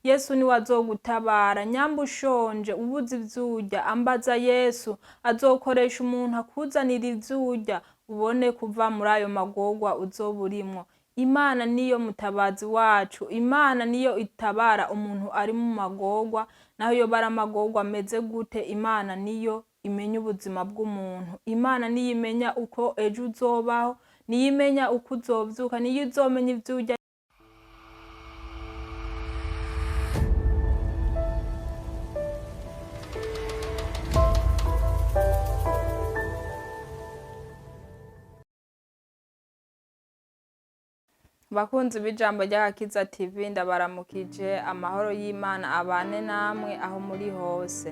Yesu niwe azogutabara. Nyamba ushonje ubuze ivyurya, ambaza Yesu azokoresha umuntu akuzanira ivyurya ubone kuva muri ayo magorwa uzoburimwo. Imana niyo mutabazi wacu, Imana niyo itabara umuntu ari mu magorwa, naho yoba ari amagorwa ameze gute, Imana niyo imenya ubuzima bw'umuntu. Imana niyo imenya uko ejo uzobaho, niyo imenya uko uzovyuka, niyo izomenya ivyurya. Bakunzi b'ijambo ry'agakiza TV, ndabaramukije. Amahoro y'Imana abane namwe aho muri hose.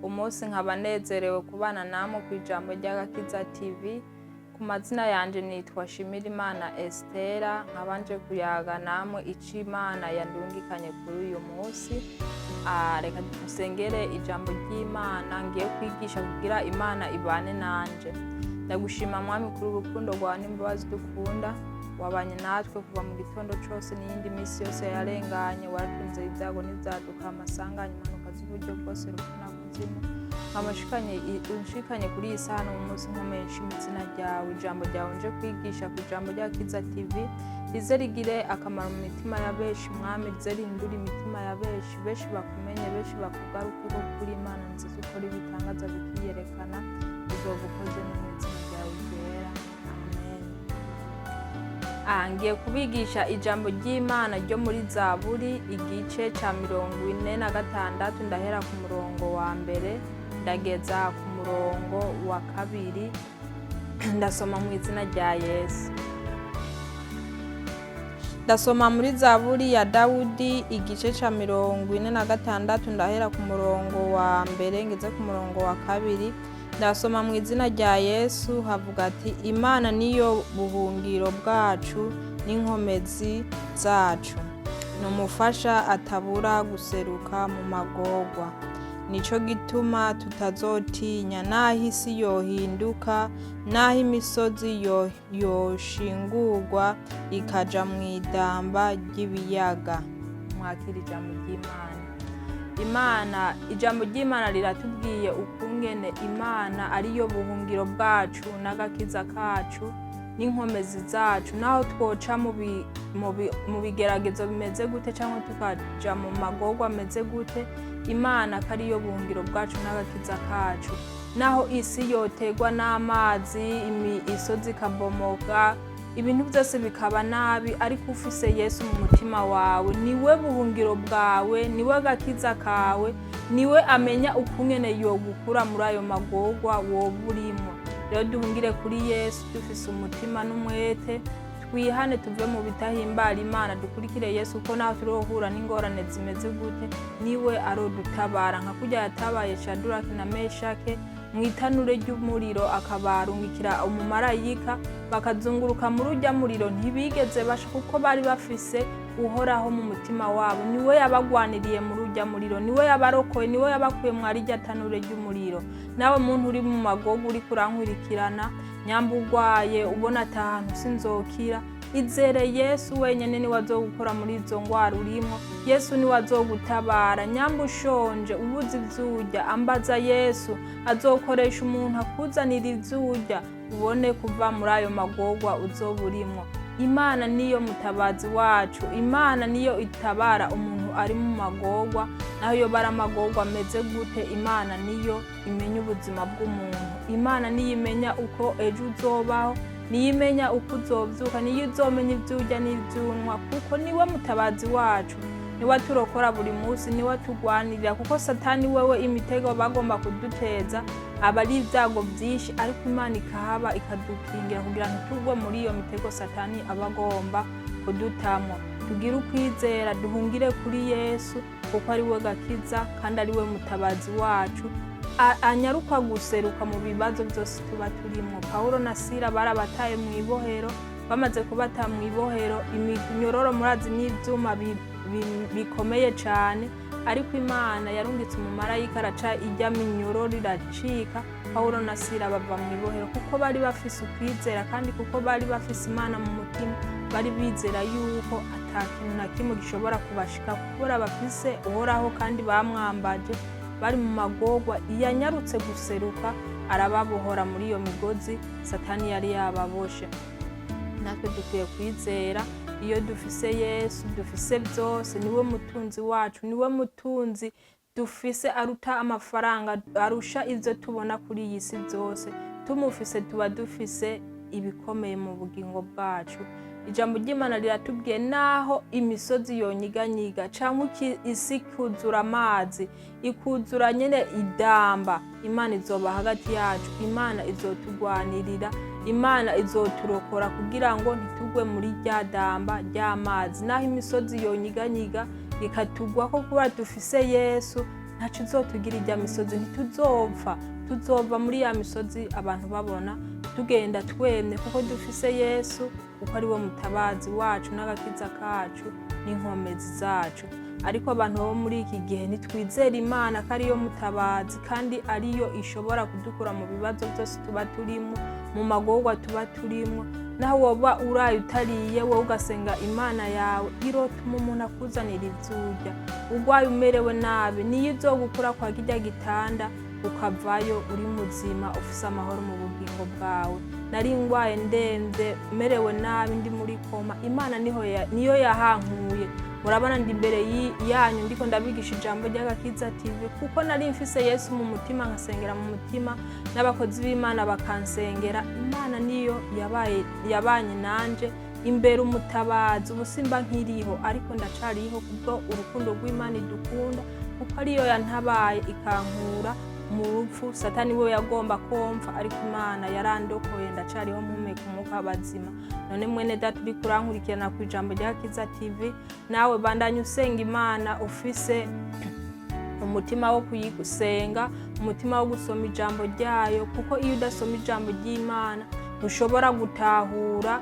Umunsi nkaba nezerewe kubana namwe kw'ijambo ry'agakiza TV. Ku mazina yanje nitwa Shimirimana Estera, nkabanje kuyaga namwe ico Imana yandungikanye kuri uyu munsi. Reka dusengere ijambo ry'Imana ngiye kwigisha kugira Imana ibane nanje. Ndagushima Mwami kuri urukundo rwawe n'imbabazi dukunda, wabanye natwe kuva mu gitondo cose n'iyindi misi yose yarenganye, waratunze ibyago n'ivyaduka, amasanganya, impanuka z'uburyo bwose, urupfu na kuzimu. Unshikanye kuri iyi saha mu munsi nkomeye nshima izina ryawe. Ijambo ryawe nje kwigisha ku ijambo ry'agakiza TV rize rigire akamaro mu mitima ya benshi Mwami, rize rihindure imitima ya benshi, benshi bakumenye, benshi bakugarukeho kuri Imana nziza ukora ibitangaza bikiyerekana, uzobukoze mu izina ryawe ryera. Ngiye kubigisha ijambo ry'Imana ryo muri Zaburi igice ca 46, ndahera ku murongo wa mbere ndageza ku murongo wa kabiri. Ndasoma mu izina rya Yesu. Ndasoma muri Zaburi ya Dawudi igice ca 46, ndahera ku murongo wa mbere ngeze ku murongo wa kabiri. Ndasoma mu izina rya Yesu. Havuga ati, Imana niyo buhungiro bwacu n'inkomezi zacu, n'umufasha atabura guseruka mu magorwa. Nico gituma tutazotinya, naho isi yohinduka, naho imisozi yoshingurwa ikaja mw'idamba ry'ibiyaga. Mwakira ijambo ry'Imana. Ijambo ry'Imana riratubwiye ukungene Imana ariyo buhungiro bwacu n'agakiza kacu n'inkomezi zacu, naho twoca mu bigeragezo bimeze gute cyangwa tukaja mu magorwa ameze gute, Imana kariyo buhungiro bwacu n'agakiza kacu. Naho isi yotegwa n'amazi, imisozi ikabomoka, ibintu byose bikaba nabi, ariko ufise Yesu mu mutima wawe, niwe buhungiro bwawe, niwe gakiza kawe, niwe amenya ukungene yogukura muri ayo magorwa woba urimo. Rero duhungire kuri Yesu dufise umutima n'umwete, twihane tuve mu bitahimbara Imana, dukurikire Yesu ko naho turohura n'ingorane zimeze gute, niwe arodutabara. Nka kurya yatabaye Shaduraki na Meshake mwitanure ry'umuriro, akabarungikira umumarayika bakazunguruka muri urya muriro, ntibigeze basha kuko bari bafise uhoraho mu mutima wabo. Niwe yabagwaniriye muri urya muriro, niwe yabarokoye, niwe yabakuye mwari rya tanure ry'umuriro. Nawe muntu uri mu magorwa uri kurankurikirana, nyamba urwaye ubona atahantu sinzokira, izere Yesu wenyene niwe azogukora muri izo ngwara urimo. Yesu niwe azogutabara. Nyamba ushonje ubuze ivyurya, ambaza Yesu azokoresha umuntu akuzanira ivyurya ubone kuva muri ayo magorwa uzoburimwo. Imana niyo mutabazi wacu, Imana niyo itabara umuntu ari mu magorwa, naho yoba ari amagorwa ameze gute, Imana niyo imenya ubuzima bw'umuntu. Imana niyo imenya uko ejo uzobaho, niyo imenya uko uzovyuka, niyo izomenya ivyurya n'ivyunwa, kuko niwe mutabazi wacu, niwe turokora buri munsi, niwe tugwanirira. Kuko Satani wewe imitego bagomba kuduteza aba ari ibyago vyinshi, ariko Imana ikahaba ikadukingira kugira ntitugwe muri iyo mitego Satani aba agomba kudutamwo. Tugire ukwizera, duhungire kuri Yesu kuko ari we gakiza kandi ari we mutabazi wacu, anyaruka guseruka mu bibazo byose tuba turimo. Paulo na Sila barabataye mu ibohero, bamaze kubata mu ibohero, iminyororo murazi n'ivyuma bikomeye cyane, ariko Imana yarungitse umumarayika araca ijya minyororo iracika, Paulo na Sila bava mu ibohero kuko bari bafise ukwizera kandi kuko bari bafise Imana mu mutima, bari bizera yuko ata kintu na kimwe gishobora kubashika kubera bafise uhoraho kandi bamwambaje bari mu magorwa. Yanyarutse guseruka arababohora muri iyo migozi Satani yari yababoshe. Natwe dukwiye kwizera iyo dufise Yesu, dufise byose. Niwe mutunzi wacu, niwe mutunzi dufise aruta amafaranga, arusha ivyo tubona kuri iyi si byose. Tumufise tuba dufise ibikomeye mu bugingo bwacu. Ijambo ry'Imana riratubwiye naho imisozi yonyiganyiga canke isi kuzura amazi, ikuzura nyene idamba, Imana izoba hagati yacu, Imana izotugwanirira, Imana izoturokora kugira ngo ntitugwe muri rya damba ry'amazi. Naho imisozi yonyiganyiga ikatugwako kuba dufise Yesu, ntaco izotugira irya misozi, ntituzopfa. Tuzova muri ya misozi abantu babona tugenda twemye kuko dufise Yesu, kuko ari we mutabazi wacu n'agakiza kacu n'inkomezi zacu. Ariko abantu bo muri iki gihe ntitwizera Imana ko ariyo mutabazi kandi ariyo ishobora kudukura mu bibazo byose tuba turimo, mu magorwa tuba turimo. Naho woba uraye utariye, wowe ugasenga Imana yawe, irotuma umuntu akuzanira ivyurya. Urwaye umerewe nabi, niyo izogukura kwa kirya gitanda ukavayo uri muzima ufise amahoro mu bugingo bwawe. Nari ngwaye ndemvye merewe nabi ndi muri koma, Imana niyo yahankuye. Murabona ndi imbere yanyu ndiko ndabigisha ijambo ry'agakiza TV kuko nari mfise Yesu mu mutima, nkasengera mu mutima n'abakozi b'Imana bakansengera. Imana niyo yabanye nanje imbere umutabazi. Ubu simba nkiriho ariko ndacariho kubwo urukundo rw'Imana idukunda, kuko ariyo yantabaye ikankura mu rupfu. Satani we yagomba komfa, ariko Imana yarandokoye, ndacariho mpumeka umwuka w'abazima. None mwene data uri kurankurikirana ku ijambo ry'agakiza TV, nawe bandanye usenga Imana ufise umutima wo kuyigusenga, umutima wo gusoma ijambo ryayo, kuko iyo udasoma ijambo ry'Imana ntushobora gutahura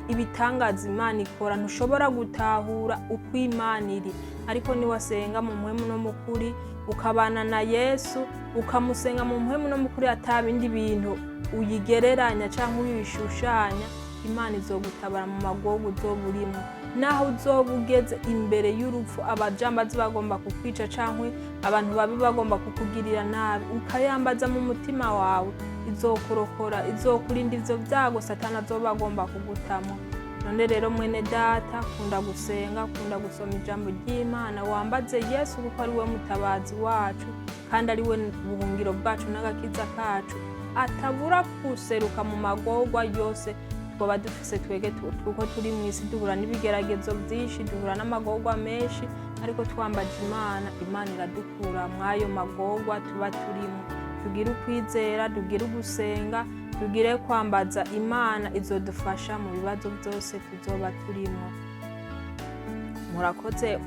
ibitangaza Imana ikora, ntushobora gutahura uko Imana iri. Ariko niwasenga mu mpwemu no mu kuri, ukabana na Yesu, ukamusenga mu mpwemu no mu kuri, atabindi bintu uyigereranya canke uyishushanya, Imana izogutabara mu magorwa uzoba urimo. Naho uzoba ugeze imbere y'urupfu, abajambazi bagomba kukwica canke abantu babi bagomba kukugirira nabi, ukayambaza mu mutima wawe, izokurokora, izokurinda ivyo vyago Satani azoba agomba kugutamo. None rero mwene data, kunda gusenga, kunda gusoma ijambo ry'Imana, wambaze Yesu kuko ari we mutabazi wacu kandi ari we buhungiro bwacu n'agakiza kacu, atabura kuseruka mu magorwa yose twoba dufise twege, kuko turi mw'isi duhura n'ibigeragezo vyinshi, duhura n'amagorwa menshi, ariko twambaje Imana, Imana iradukura mw'ayo magorwa tuba turimo. Tugire ukwizera, tugire ugusenga, tugire kwambaza Imana, izodufasha mu bibazo byose tuzoba turimo. Murakoze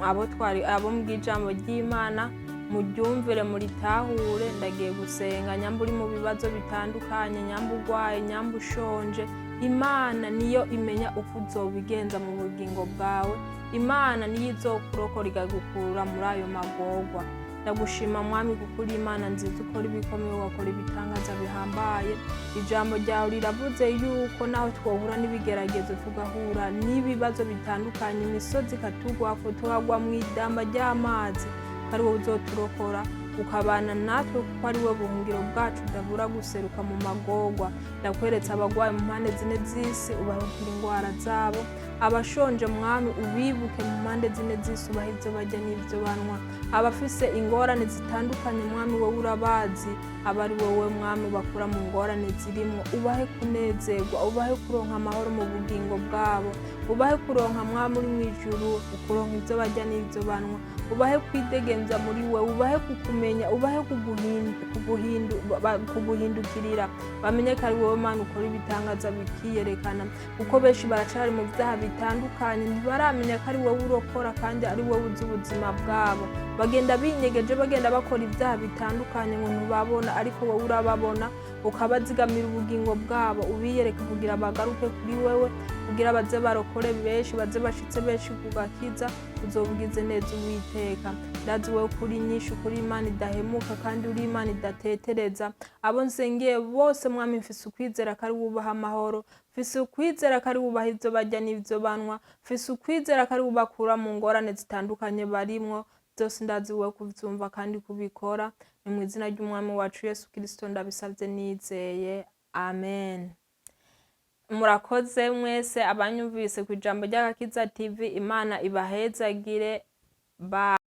abo mw'ijambo ry'Imana, muryumvire muritahure. Ndagiye gusenga, nyamba uri mu bibazo bitandukanye, nyamba urwaye, nyamba ushonje, Imana niyo imenya uko uzobigenza mu bugingo bwawe. Imana niyo izokurokora ikagukura muri ayo magorwa. Ndagushima Mwami kuko uri Imana nziza, ukora ibikomeye, ugakora ibitangaza bihambaye. Ijambo ryawe riravuze yuko naho twohura n'ibigeragezo, tugahura n'ibibazo bitandukanye, imisozi ikatugwako, tukagwa mw'idamba ry'amazi, ko ari wowe uzoturokora, ukabana natwe kuko ari we buhungiro bwacu, udabura guseruka mu magorwa. Ndakweretse abagwaye mu mpande zine z'isi, ubahukira ingwara zabo. Abashonje Mwami ubibuke mu mpande zine z'isi, ubahe ivyo barya n'ivyo banywa. Abafise ingorane zitandukanye Mwami wowe urabazi, aba ari wowe Mwami bakura mu ngorane zirimo, ubahe kunezerwa, ubahe kuronka amahoro mu bugingo bwabo, ubahe kuronka Mwami uri mw'ijuru, ukuronka ivyo barya n'ivyo banywa, ubahe kwidegemvya muri wewe, ubahe kukumenya, ubahe kuguhindukirira, bamenye ko ari wowe Mana ukora ibitangaza bikiyerekana, kuko benshi baracari mu vyaha bitandukanye, ntibaramenya ko ari wowe urokora kandi ari wowe uzi ubuzima bwabo. Bagenda binyegeje, bagenda bakora ivyaha bitandukanye ngo ntubabona, ariko wowe urababona, ukabazigamira ubugingo bwabo, ubiyereka kugira bagaruke kuri wewe, kugira baze barokore benshi, baze bashitse benshi ku gakiza, uzobugize neza Uwiteka. Ndazi wewe kuri nyinshi, kuri Imana idahemuka kandi uri Imana idatetereza. Abo nsengeye bose Mwami, mfise ukwizera ko ari wubaha amahoro, mfise ukwizera ko ari wubaha ivyo barya n'ivyo banywa, mfise ukwizera ko ari wubakura mu ngorane zitandukanye barimwo. Byose ndazi wewe kuvyumva kandi kubikora. Ni mu izina ry'Umwami wacu Yesu Kristo ndabisavye nizeye. Amen. Murakoze mwese abanyumvise ku ijambo ry'Agakiza TV. Imana ibahezagire. Bye.